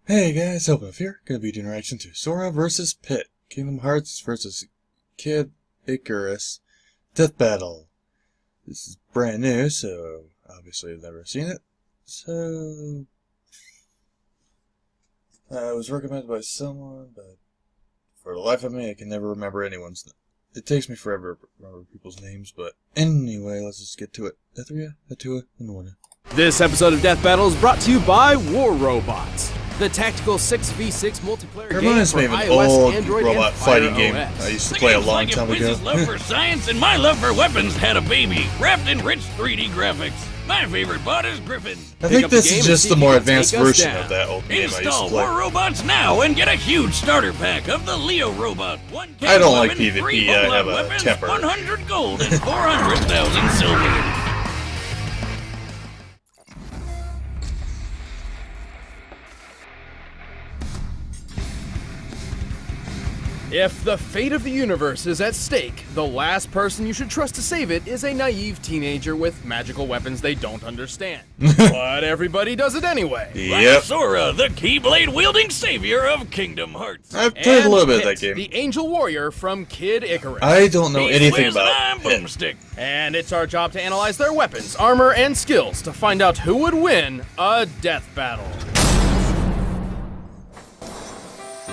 Hey guys, Elbow here. Gonna be doing a reaction to Sora vs. Pit, Kingdom Hearts vs. Kid Icarus Death Battle. This is brand new, so obviously I've never seen it. So it was recommended by someone, but for the life of me I can never remember anyone's name. It takes me forever to remember people's names, but anyway, let's just get to it. A 3, a 2, and 1. This episode of Death Battle is brought to you by War Robots, the tactical 6v6 multiplayer game reminds for me of an iOS, old Android, robot and fighting Fire game OS. I used to play a long time ago. Wiz's love for science and my love for weapons had a baby, wrapped in rich 3D graphics. My favorite bot is Griffin. I think this is just the more advanced version of that old game I used to Install play. War Robots now and get a huge starter pack of the Leo Robot. I don't like PvP, I have a temper. 100 gold and 400,000 silver. If the fate of the universe is at stake, the last person you should trust to save it is a naive teenager with magical weapons they don't understand. But everybody does it anyway. Yep. Like Sora, the Keyblade-wielding savior of Kingdom Hearts. I've played a little bit of Pit, that game. the Angel Warrior from Kid Icarus. I don't know anything He's about whiz Pit. boomstick. And it's our job to analyze their weapons, armor, and skills to find out who would win a death battle.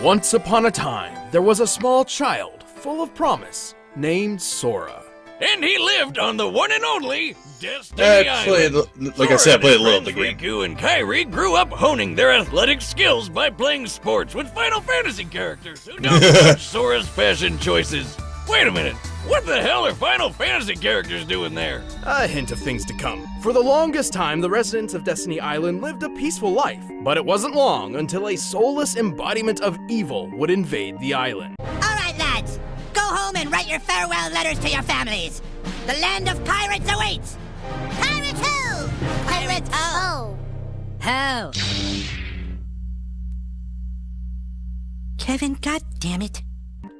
Once upon a time, there was a small child full of promise named Sora. And he lived on the one and only Destiny I played, Island. like I said, I played a little of the game. Riku and Kairi grew up honing their athletic skills by playing sports with Final Fantasy characters who don't match Sora's fashion choices. Wait a minute, what the hell are Final Fantasy characters doing there? A hint of things to come. For the longest time, the residents of Destiny Island lived a peaceful life, but it wasn't long until a soulless embodiment of evil would invade the island. All right, lads, go home and write your farewell letters to your families. The land of pirates awaits. Pirates ho! Pirates ho! Ho! Kevin, goddammit.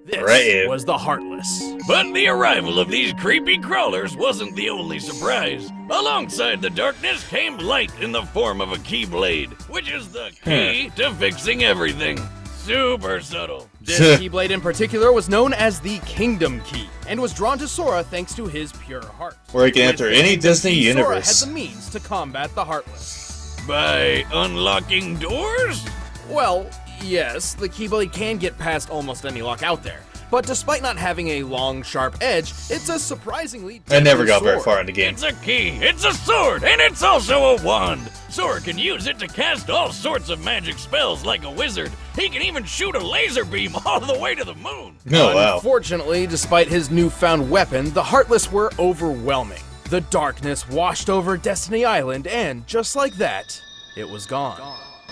This Right. was the Heartless. But the arrival of these creepy crawlers wasn't the only surprise. Alongside the darkness came light in the form of a Keyblade, which is the key to fixing everything. Super subtle. This Keyblade in particular was known as the Kingdom Key, and was drawn to Sora thanks to his pure heart. Where he can With enter the any Kingdom Disney Key, Sora had universe. the means to combat the Heartless. By unlocking doors? Well, yes, the Keyblade can get past almost any lock out there, but despite not having a long, sharp edge, it's a surprisingly I never deadly got very sword. far in the game. It's a key, it's a sword, and it's also a wand. Sora can use it to cast all sorts of magic spells like a wizard. He can even shoot a laser beam all the way to the moon. Oh, wow. Unfortunately, despite his newfound weapon, the Heartless were overwhelming. The darkness washed over Destiny Island, and just like that, it was gone.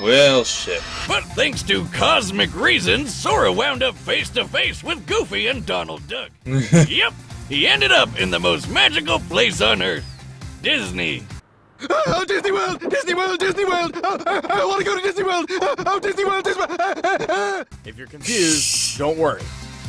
Well, shit. But thanks to cosmic reasons, Sora wound up face to face with Goofy and Donald Duck. Yep, he ended up in the most magical place on Earth, Disney. Oh, Disney World! Disney World! Disney World! I want to go to Disney World! Oh, Disney World! Disney World! If you're confused, don't worry.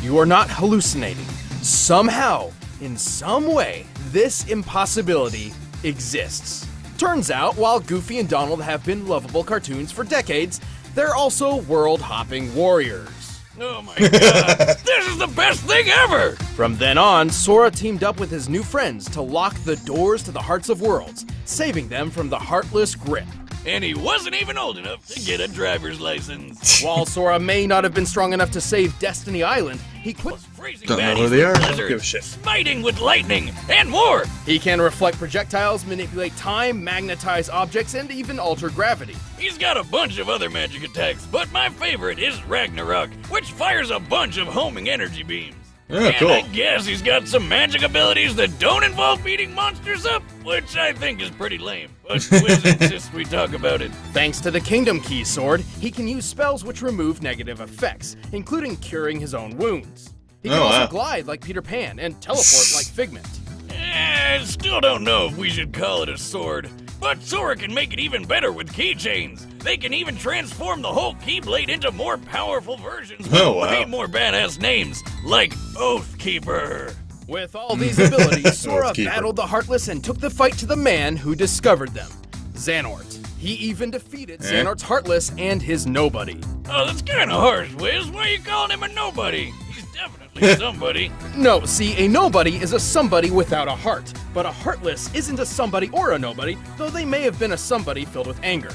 You are not hallucinating. Somehow, in some way, this impossibility exists. Turns out, while Goofy and Donald have been lovable cartoons for decades, they're also world-hopping warriors. Oh my god, this is the best thing ever! From then on, Sora teamed up with his new friends to lock the doors to the Hearts of Worlds, saving them from the Heartless grip. And he wasn't even old enough to get a driver's license. While Sora may not have been strong enough to save Destiny Island, he quit. Freezing Don't know baddies who they are, with don't blizzards, give a shit. smiting with lightning, and more! He can reflect projectiles, manipulate time, magnetize objects, and even alter gravity. He's got a bunch of other magic attacks, but my favorite is Ragnarok, which fires a bunch of homing energy beams. Oh, and cool. I guess he's got some magic abilities that don't involve beating monsters up, which I think is pretty lame, but Wiz insists we talk about it. Thanks to the Kingdom Key sword, he can use spells which remove negative effects, including curing his own wounds. He can Oh, also wow. glide like Peter Pan and teleport like Figment. Still don't know if we should call it a sword, but Sora can make it even better with keychains. They can even transform the whole Keyblade into more powerful versions with Oh, wow. way more badass names, like Oathkeeper. With all these abilities, Sora Keeper. battled the Heartless and took the fight to the man who discovered them, Xehanort. He even defeated Xanart's Heartless and his Nobody. Oh, that's kind of harsh, Wiz. Why are you calling him a nobody? He's definitely somebody. No, see, a Nobody is a somebody without a heart. But a Heartless isn't a somebody or a nobody, though they may have been a somebody filled with anger.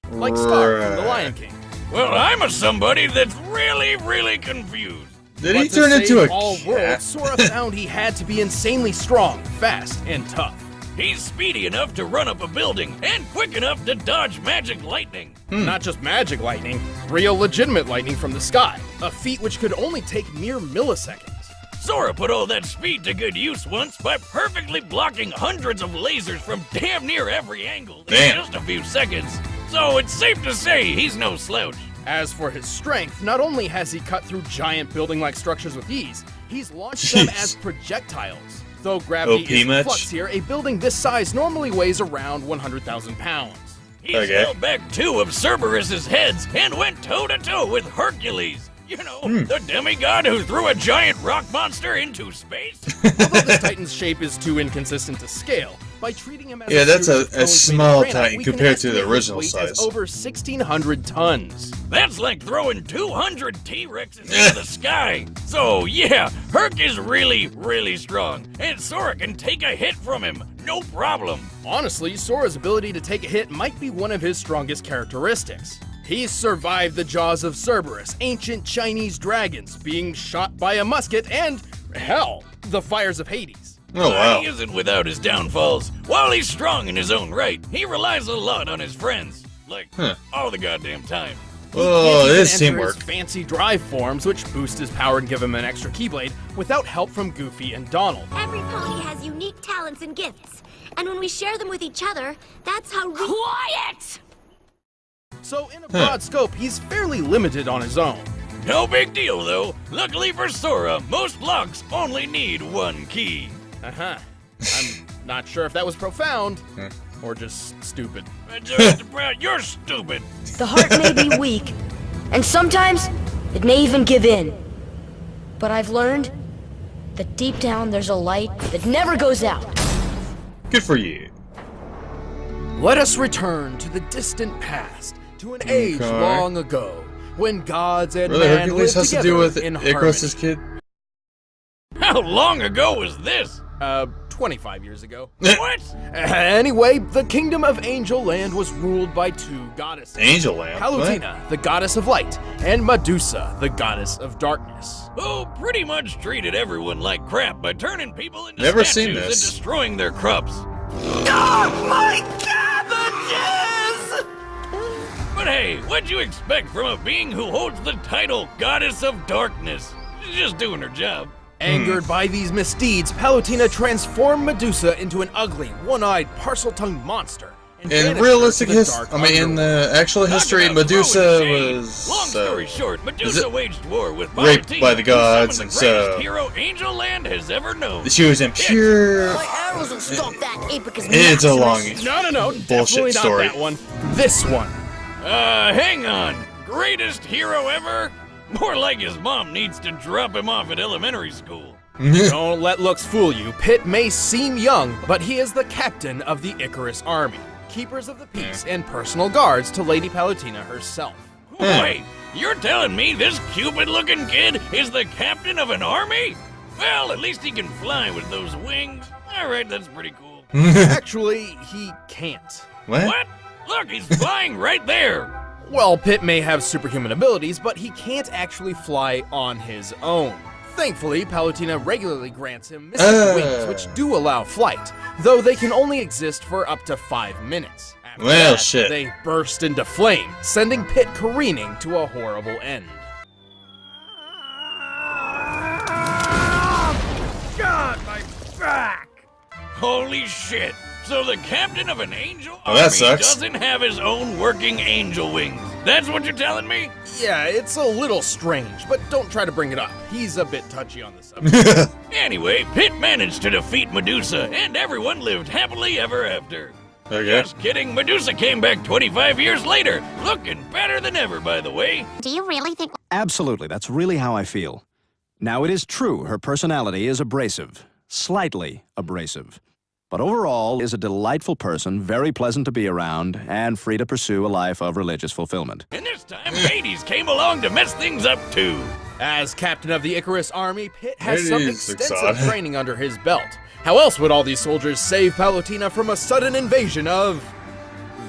Like Scar from The Lion King. Well, I'm a somebody that's really, really confused. Did But he to turn into save a all cat? worlds, Sora found he had to be insanely strong, fast, and tough. He's speedy enough to run up a building and quick enough to dodge magic lightning. Not just magic lightning, real legitimate lightning from the sky, a feat which could only take mere milliseconds. Sora put all that speed to good use once by perfectly blocking hundreds of lasers from damn near every angle in just a few seconds. So it's safe to say he's no slouch. As for his strength, not only has he cut through giant building-like structures with ease, he's launched them as projectiles. Though gravity OP is in much? flux here, a building this size normally weighs around 100,000 pounds. He's held back 2 of Cerberus's heads and went toe-to-toe with Hercules. You know, the demigod who threw a giant rock monster into space. Although this Titan's shape is too inconsistent to scale, by treating him as that's series of a cones made of small granite, Titan we can compared to the estimate his original weight as size. over 1,600 tons. That's like throwing 200 T-Rexes into the sky. So yeah, Herc is really, really strong, and Sora can take a hit from him, no problem. Honestly, Sora's ability to take a hit might be one of his strongest characteristics. He's survived the jaws of Cerberus, ancient Chinese dragons, being shot by a musket, and, hell, the fires of Hades. Oh, wow. He isn't without his downfalls. While he's strong in his own right, he relies a lot on his friends. Like, all the goddamn time. Oh, He this can't even enter teamwork. his fancy drive forms, which boost his power and give him an extra Keyblade, without help from Goofy and Donald. Every pony has unique talents and gifts. And when we share them with each other, that's how Quiet! So in a broad scope, he's fairly limited on his own. No big deal, though. Luckily for Sora, most locks only need 1 key. Uh-huh. I'm not sure if that was profound, or just stupid. You're stupid. The heart may be weak, and sometimes it may even give in. But I've learned that deep down there's a light that never goes out. Good for you. Let us return to the distant past, to an age long ago, when gods and Really, man Hercules lived has to together do with in Icarus's kid? How long ago was this? 25 years ago. What? Anyway, the kingdom of Angel Land was ruled by 2 goddesses. Angel Land? Palutena, the goddess of light, and Medusa, the goddess of darkness. Who pretty much treated everyone like crap by turning people into Never statues seen and this. destroying their crops. My cabbages! But hey, what'd you expect from a being who holds the title Goddess of Darkness? She's just doing her job. Angered by these misdeeds, Palutena transformed Medusa into an ugly, one-eyed, parcel-tongued monster. and In banished her realistic to the history, dark I mean, in underworld. the actual Talk history, about Medusa throwing shade. was Long story short, Medusa waged war with raped Palutena, by the gods, who and summoned the greatest so- hero Angel Land has ever known. she was impure. My arrows will stop that Apicus It's a Maximus. long. No, Bullshit definitely story. not that one. This one. Hang on. Greatest hero ever? More like his mom needs to drop him off at elementary school. Don't let looks fool you. Pitt may seem young, but he is the captain of the Icarus Army, keepers of the peace and personal guards to Lady Palutena herself. Wait, you're telling me this Cupid-looking kid is the captain of an army? Well, at least he can fly with those wings. All right, that's pretty cool. Actually, he can't. What? Look, he's flying right there. Well, Pitt may have superhuman abilities, but he can't actually fly on his own. Thankfully, Palutena regularly grants him mystic wings, which do allow flight, though they can only exist for up to 5 minutes. After Well, that, shit. They burst into flame, sending Pitt careening to a horrible end. God, my back! Holy shit! So the captain of an angel Oh, that army sucks. doesn't have his own working angel wings. That's what you're telling me? Yeah, it's a little strange, but don't try to bring it up. He's a bit touchy on the subject. Anyway, Pitt managed to defeat Medusa, and everyone lived happily ever after. Okay. Just kidding, Medusa came back 25 years later, looking better than ever, by the way. Do you really think... Absolutely, that's really how I feel. Now, it is true her personality is abrasive. slightly abrasive. But overall is a delightful person, very pleasant to be around, and free to pursue a life of religious fulfillment. And this time, Hades came along to mess things up too. As captain of the Icarus Army, Pitt has some Hades looks extensive odd. training under his belt. How else would all these soldiers save Palutena from a sudden invasion of...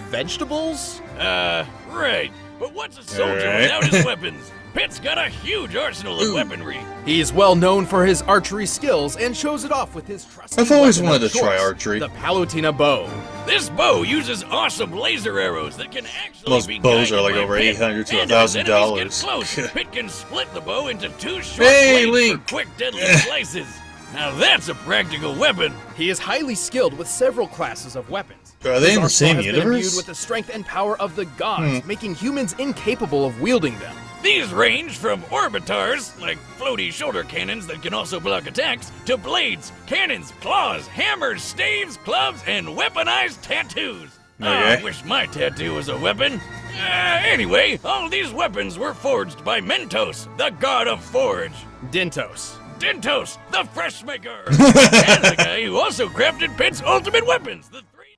vegetables? Right. But what's a soldier Alright. without his weapons? Pitt's got a huge arsenal of weaponry. He's well known for his archery skills and shows it off with his trusty I've always weapon wanted of to try choice, archery. the Palutena bow. This bow uses awesome laser arrows that can actually Most be bows guided are like by over Pitt. $800 to And as enemies $1,000. get close, Pitt can split the bow into 2 short Hey, blades Link. for quick, deadly slices. Now that's a practical weapon. He is highly skilled with several classes of weapons. Are they His in the arsenal same has been universe? imbued with the strength and power of the gods, making humans incapable of wielding them. These range from orbitars, like floaty shoulder cannons that can also block attacks, to blades, cannons, claws, hammers, staves, clubs, and weaponized tattoos. I Okay. wish my tattoo was a weapon. Anyway, all these weapons were forged by Mentos, the god of forge. Dintos. Dintos, the fresh maker, and the guy who also crafted Pitt's ultimate weapons, the three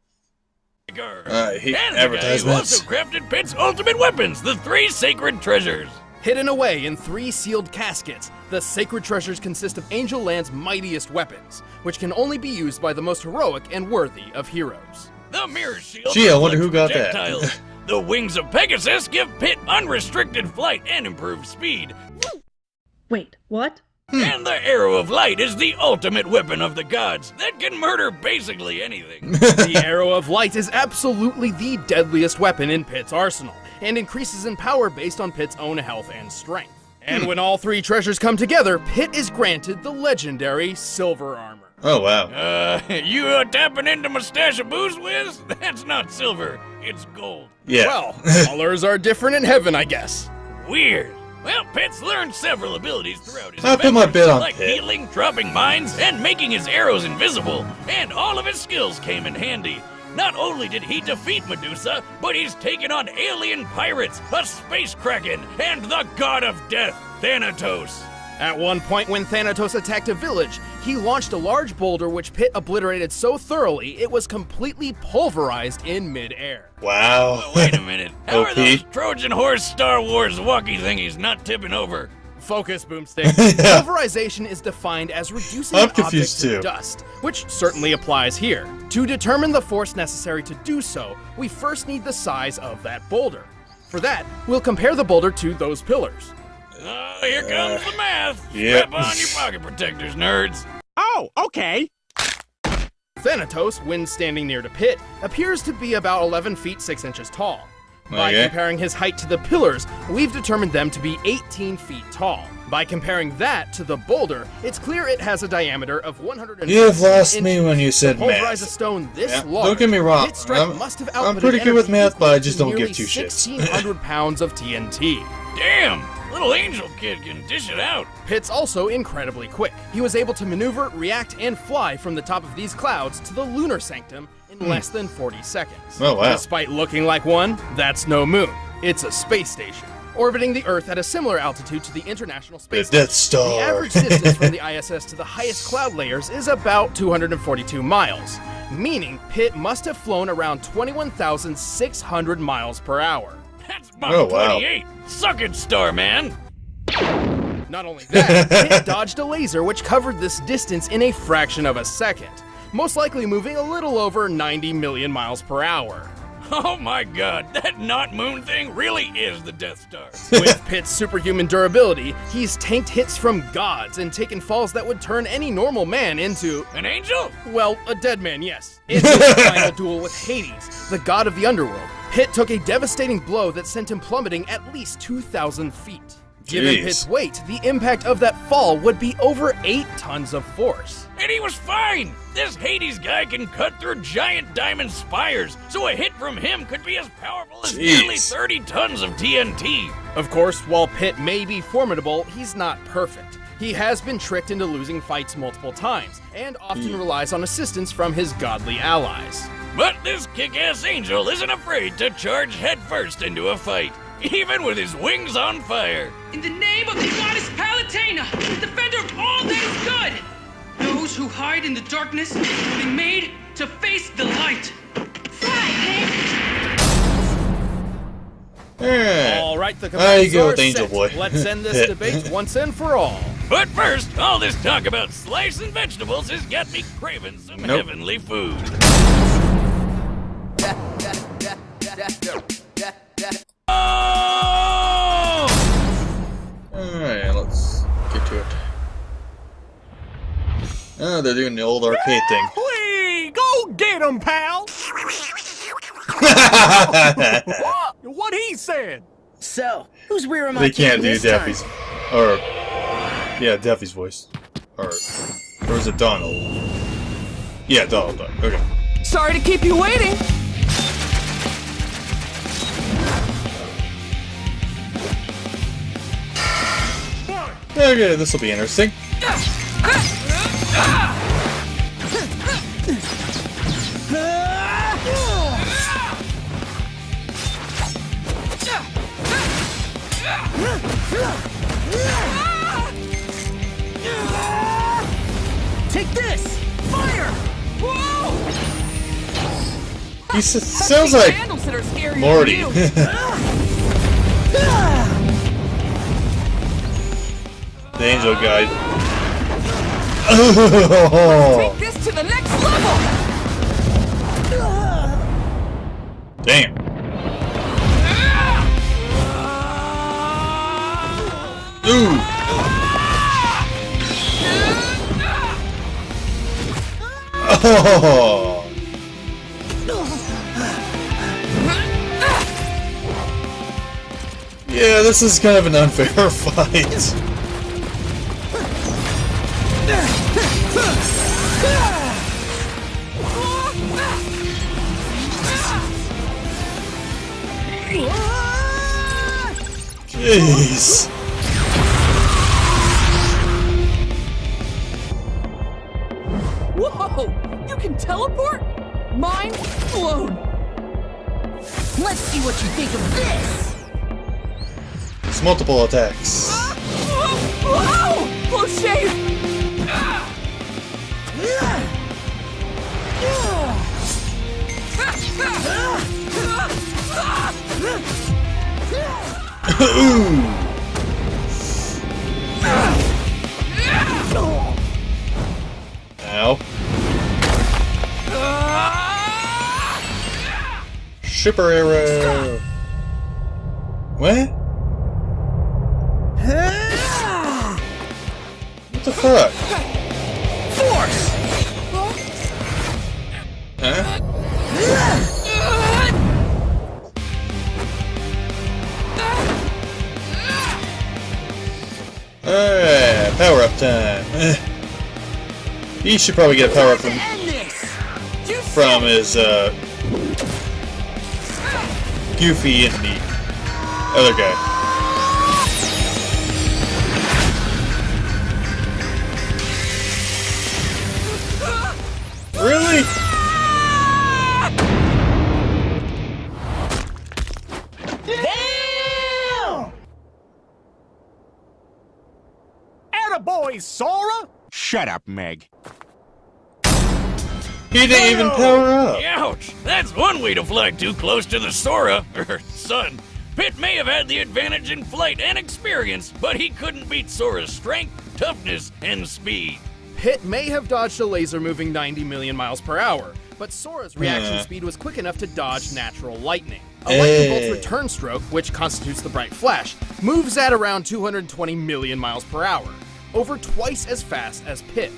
maker. I hate and the guy who advertisements. also crafted Pitt's ultimate weapons, the 3 sacred treasures. Hidden away in 3 sealed caskets, the sacred treasures consist of Angel Land's mightiest weapons, which can only be used by the most heroic and worthy of heroes. The mirror shield. Gee, I wonder who reflects got that. projectiles. The wings of Pegasus give Pitt unrestricted flight and improved speed. Wait, what? And the arrow of light is the ultimate weapon of the gods that can murder basically anything. The Arrow of Light is absolutely the deadliest weapon in Pitt's arsenal, and increases in power based on Pitt's own health and strength. And when all 3 treasures come together, Pitt is granted the legendary Silver Armor. Oh, wow. You tapping into my stash of booze, Wiz? That's not silver, it's gold. Yeah. Well, colors are different in heaven, I guess. Weird. Well, Pitt's learned several abilities throughout his I'll put my adventures, bet on like Pitt. healing, dropping mines, and making his arrows invisible. And all of his skills came in handy. Not only did he defeat Medusa, but he's taken on alien pirates, a space kraken, and the god of death, Thanatos. At one point when Thanatos attacked a village, he launched a large boulder which Pitt obliterated so thoroughly it was completely pulverized in midair. Wow. Wait a minute. How are OP. those Trojan horse Star Wars walkie thingies not tipping over? Focus, Boomstick. Pulverization is defined as reducing I'm an object confused to too. dust, which certainly applies here. To determine the force necessary to do so, we first need the size of that boulder. For that, we'll compare the boulder to those pillars. Oh, here comes the math. yep. Strap on your pocket protectors, nerds. Oh, okay. Thanatos, when standing near to Pitt, appears to be about 11 feet 6 inches tall. By Okay. comparing his height to the pillars, we've determined them to be 18 feet tall. By comparing that to the boulder, it's clear it has a diameter of 150 You've lost me inches. when you said To pulverize a math. stone this Yeah, large, don't get me wrong, Pitt's strike must have I'm outputted pretty good with energy math, but I equal just to don't give nearly 2 shits. 1,600 pounds of TNT. Damn, little angel kid can dish it out. Pitt's also incredibly quick. He was able to maneuver, react, and fly from the top of these clouds to the lunar sanctum in less than 40 seconds. Oh, wow. Despite looking like one, that's no moon. It's a space station, orbiting the Earth at a similar altitude to the International Space The Death Station. Star. The average distance from the ISS to the highest cloud layers is about 242 miles, meaning Pitt must have flown around 21,600 miles per hour. That's Mach Oh, wow. 28. Suck it, Starman. Not only that, Pitt dodged a laser which covered this distance in a fraction of a second, most likely moving a little over 90 million miles per hour. Oh my god, that not moon thing really is the Death Star. With Pitt's superhuman durability, he's tanked hits from gods and taken falls that would turn any normal man into, An angel? well, a dead man, yes. In his final duel with Hades, the god of the underworld, Pitt took a devastating blow that sent him plummeting at least 2,000 feet. Given Jeez. Pitt's weight, the impact of that fall would be over 8 tons of force. And he was fine. This Hades guy can cut through giant diamond spires, so a hit from him could be as powerful as nearly Jeez. 30 tons of TNT. Of course, while Pitt may be formidable, he's not perfect. He has been tricked into losing fights multiple times, and often relies on assistance from his godly allies. But this kick-ass angel isn't afraid to charge headfirst into a fight, even with his wings on fire. In the name of the goddess Palutena, defender of all that is good! Those who hide in the darkness will be made to face the light. All right, the I commands go are with Angel set. Boy. Let's end this debate once and for all. But first, all this talk about slicing vegetables has got me craving some heavenly food. Oh! Alright, let's get to it. Oh, they're doing the old arcade thing. Whee! Go get him, pal! What he said? So, who's rearing my They can't do this time? Daffy's. Or. Yeah, Daffy's voice. Or is it Donald? Yeah, Donald. Okay. Sorry to keep you waiting. Okay, this will be interesting. Take this! Fire! Whoa! He sounds like Morty. The angel guy. Take this to the next level! Damn. Ooh. Oh. Yeah, this is kind of an unfair fight. Jeez. Whoa! You can teleport? Mind blown! Let's see what you think of this! It's multiple attacks. Whoa! Close shave! Ow. Shipper arrow. What? What the fuck? Force! Huh? Alright, power up time. He should probably get a power up from his Goofy and the other guy. Really? Damn! Attaboy, Sora! Shut up, Meg. He didn't even power up. Ouch! That's one way to fly too close to the Sora, sun. Pit may have had the advantage in flight and experience, but he couldn't beat Sora's strength, toughness, and speed. Pit may have dodged a laser moving 90 million miles per hour, but Sora's reaction speed was quick enough to dodge natural lightning. A lightning bolt's return stroke, which constitutes the bright flash, moves at around 220 million miles per hour, over twice as fast as Pit.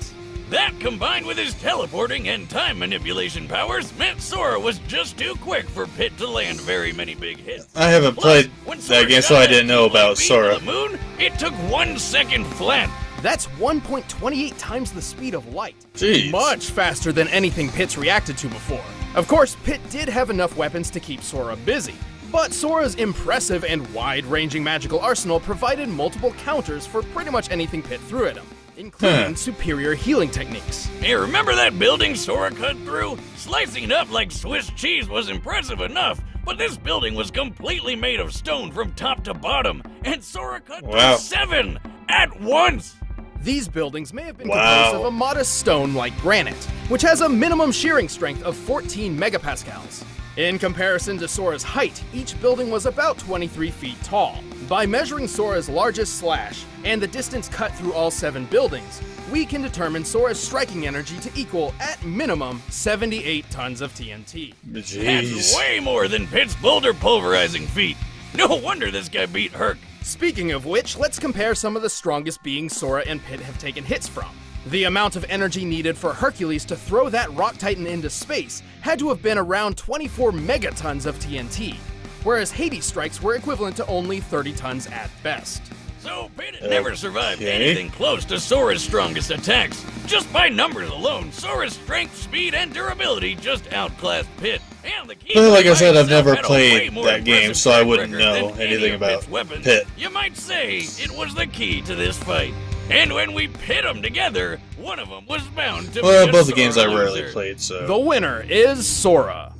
That, combined with his teleporting and time manipulation powers, meant Sora was just too quick for Pit to land very many big hits. I haven't played that game, so I didn't know about Sora. The moon, it took 1 second flat. That's 1.28 times the speed of light. Jeez. Much faster than anything Pit's reacted to before. Of course, Pit did have enough weapons to keep Sora busy, but Sora's impressive and wide-ranging magical arsenal provided multiple counters for pretty much anything Pit threw at him, including superior healing techniques. Hey, remember that building Sora cut through? Slicing it up like Swiss cheese was impressive enough, but this building was completely made of stone from top to bottom, and Sora cut through 7 at once! These buildings may have been composed of a modest stone like granite, which has a minimum shearing strength of 14 megapascals. In comparison to Sora's height, each building was about 23 feet tall. By measuring Sora's largest slash and the distance cut through all 7 buildings, we can determine Sora's striking energy to equal, at minimum, 78 tons of TNT. Jeez. That's way more than Pit's boulder pulverizing feat. No wonder this guy beat Herc. Speaking of which, let's compare some of the strongest beings Sora and Pit have taken hits from. The amount of energy needed for Hercules to throw that rock titan into space had to have been around 24 megatons of TNT, whereas Hades strikes were equivalent to only 30 tons at best. So Pit had never survived anything close to Sora's strongest attacks. Just by numbers alone, Sora's strength, speed, and durability just outclassed Pit. And the key Well, like I said, I've never played that game, so I wouldn't know anything about Pit. You might say it was the key to this fight. And when we pit them together, one of them was bound to be a both the games I sore rarely loser. played, so... The winner is Sora.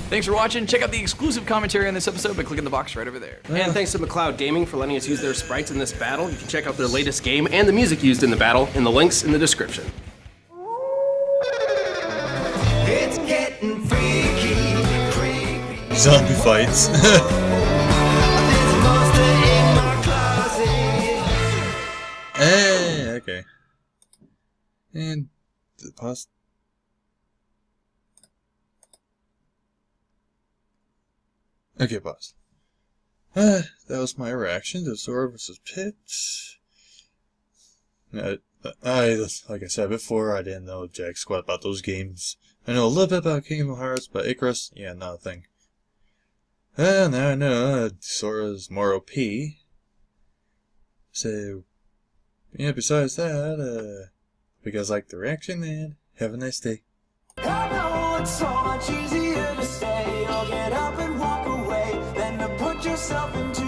Thanks for watching. Check out the exclusive commentary on this episode by clicking the box right over there. And thanks to McLeod Gaming for letting us use their sprites in this battle. You can check out their latest game and the music used in the battle in the links in the description. It's getting freaky, creepy. Zombie fights. Hey, okay. And pause. Okay, pause. That was my reaction to Sora vs. Pit. Like I said before, I didn't know jack squat about those games. I know a little bit about Kingdom Hearts, but Icarus, yeah, not a thing. Now I know Sora's more OP. So, yeah, besides that, if you guys like the reaction, then have a nice day. I know it's so much easier to say, I'll get up and walk away, than to put yourself into